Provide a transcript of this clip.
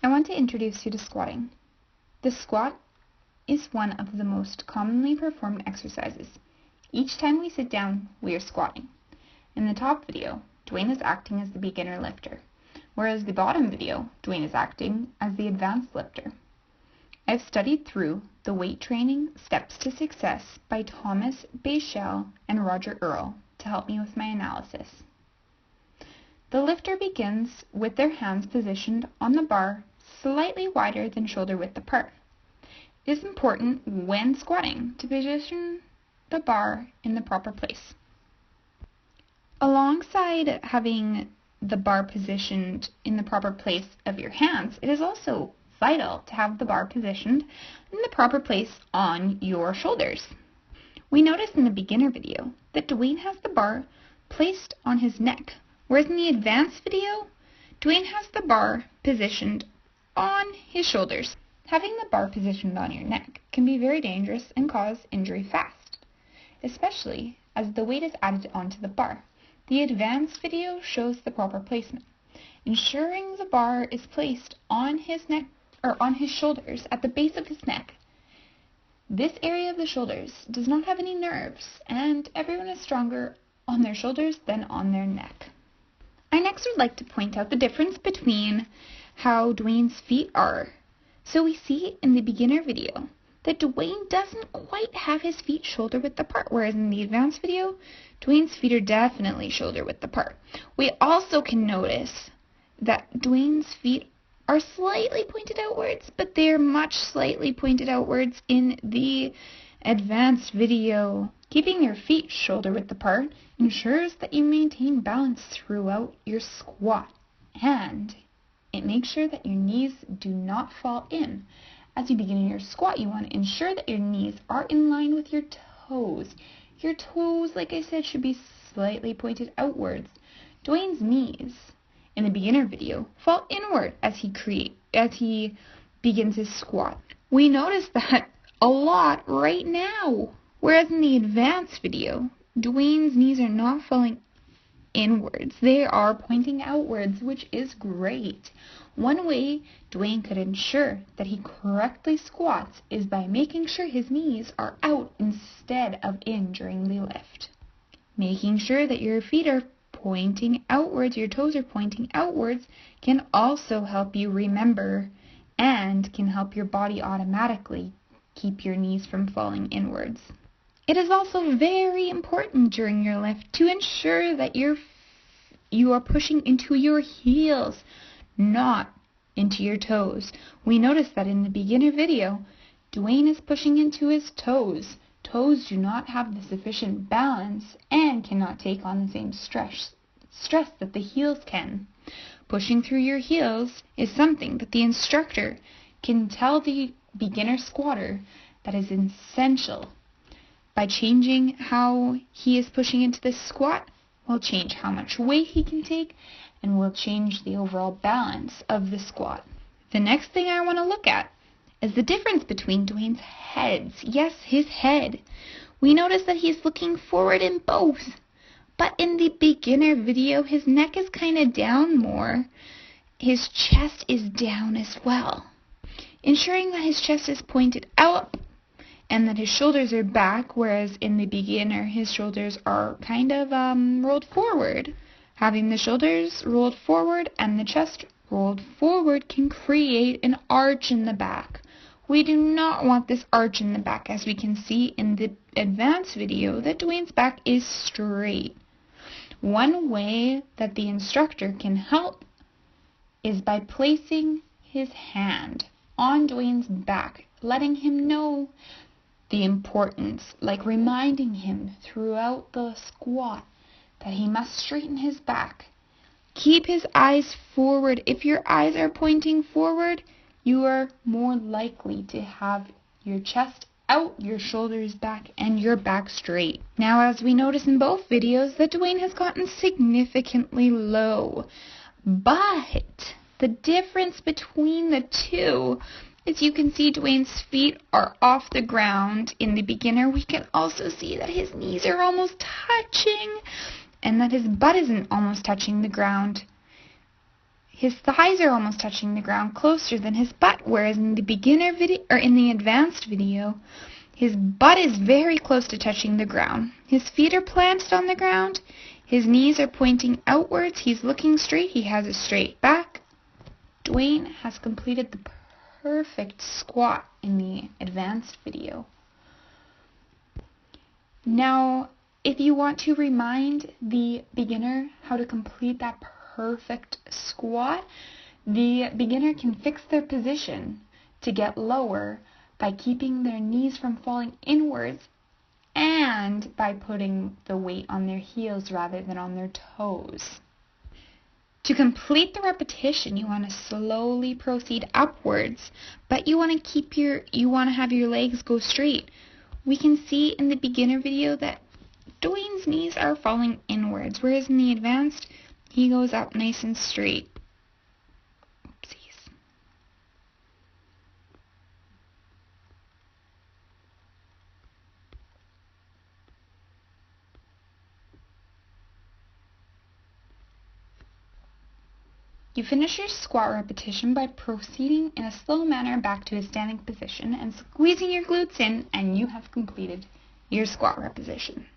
I want to introduce you to squatting. The squat is one of the most commonly performed exercises. Each time we sit down, we are squatting. In the top video, Dwayne is acting as the beginner lifter, whereas the bottom video, Dwayne is acting as the advanced lifter. I've studied through the Weight Training Steps to Success by Thomas Beichel and Roger Earle to help me with my analysis. The lifter begins with their hands positioned on the bar slightly wider than shoulder width apart. It is important when squatting to position the bar in the proper place. Alongside having the bar positioned in the proper place of your hands, it is also vital to have the bar positioned in the proper place on your shoulders. We noticed in the beginner video that Dwayne has the bar placed on his neck, whereas in the advanced video, Dwayne has the bar positioned on his shoulders. Having the bar positioned on your neck can be very dangerous and cause injury fast, especially as the weight is added onto the bar. The advanced video shows the proper placement, ensuring the bar is placed on his neck or on his shoulders at the base of his neck. This area of the shoulders does not have any nerves, and everyone is stronger on their shoulders than on their neck. I next would like to point out the difference between how Dwayne's feet are. So we see in the beginner video that Dwayne doesn't quite have his feet shoulder width apart, whereas in the advanced video, Dwayne's feet are definitely shoulder width apart. We also can notice that Dwayne's feet are slightly pointed outwards, but they're much slightly pointed outwards in the advanced video. Keeping your feet shoulder width apart ensures that you maintain balance throughout your squat, and it makes sure that your knees do not fall in. As you begin your squat, you want to ensure that your knees are in line with your toes. Your toes, like I said, should be slightly pointed outwards. Dwayne's knees in the beginner video fall inward as he begins his squat. We notice that a lot right now, whereas in the advanced video, Dwayne's knees are not falling inwards. They are pointing outwards, which is great. One way Dwayne could ensure that he correctly squats is by making sure his knees are out instead of in during the lift. Making sure that your feet are pointing outwards, your toes are pointing outwards, can also help you remember and can help your body automatically keep your knees from falling inwards. It is also very important during your lift to ensure that you are pushing into your heels, not into your toes. We notice that in the beginner video, Dwayne is pushing into his toes. Toes do not have the sufficient balance and cannot take on the same stress that the heels can. Pushing through your heels is something that the instructor can tell the beginner squatter that is essential. By changing how he is pushing into this squat, will change how much weight he can take and will change the overall balance of the squat. The next thing I want to look at is the difference between Dwayne's heads. Yes, his head. We notice that he's looking forward in both, but in the beginner video, his neck is kind of down more. His chest is down as well. Ensuring that his chest is pointed out and that his shoulders are back, whereas in the beginner, his shoulders are kind of rolled forward. Having the shoulders rolled forward and the chest rolled forward can create an arch in the back. We do not want this arch in the back, as we can see in the advanced video that Dwayne's back is straight. One way that the instructor can help is by placing his hand on Dwayne's back, letting him know the importance, like reminding him throughout the squat that he must straighten his back. Keep his eyes forward. If your eyes are pointing forward, you are more likely to have your chest out, your shoulders back, and your back straight. Now, as we notice in both videos, that Dwayne has gotten significantly low. But the difference between the two, as you can see, Dwayne's feet are off the ground. In the beginner, we can also see that his knees are almost touching and that his butt isn't almost touching the ground. his thighs are almost touching the ground, closer than his butt, whereas in the beginner video, or in the advanced video, his butt is very close to touching the ground. His feet are planted on the ground. His knees are pointing outwards. He's looking straight. He has a straight back. Dwayne has completed the perfect squat in the advanced video. Now, if you want to remind the beginner how to complete that perfect squat, the beginner can fix their position to get lower by keeping their knees from falling inwards and by putting the weight on their heels rather than on their toes. To complete the repetition, you want to slowly proceed upwards, but you want to have your legs go straight. We can see in the beginner video that Dwayne's knees are falling inwards, whereas in the advanced, he goes up nice and straight. Oopsies. You finish your squat repetition by proceeding in a slow manner back to a standing position and squeezing your glutes in, and you have completed your squat repetition.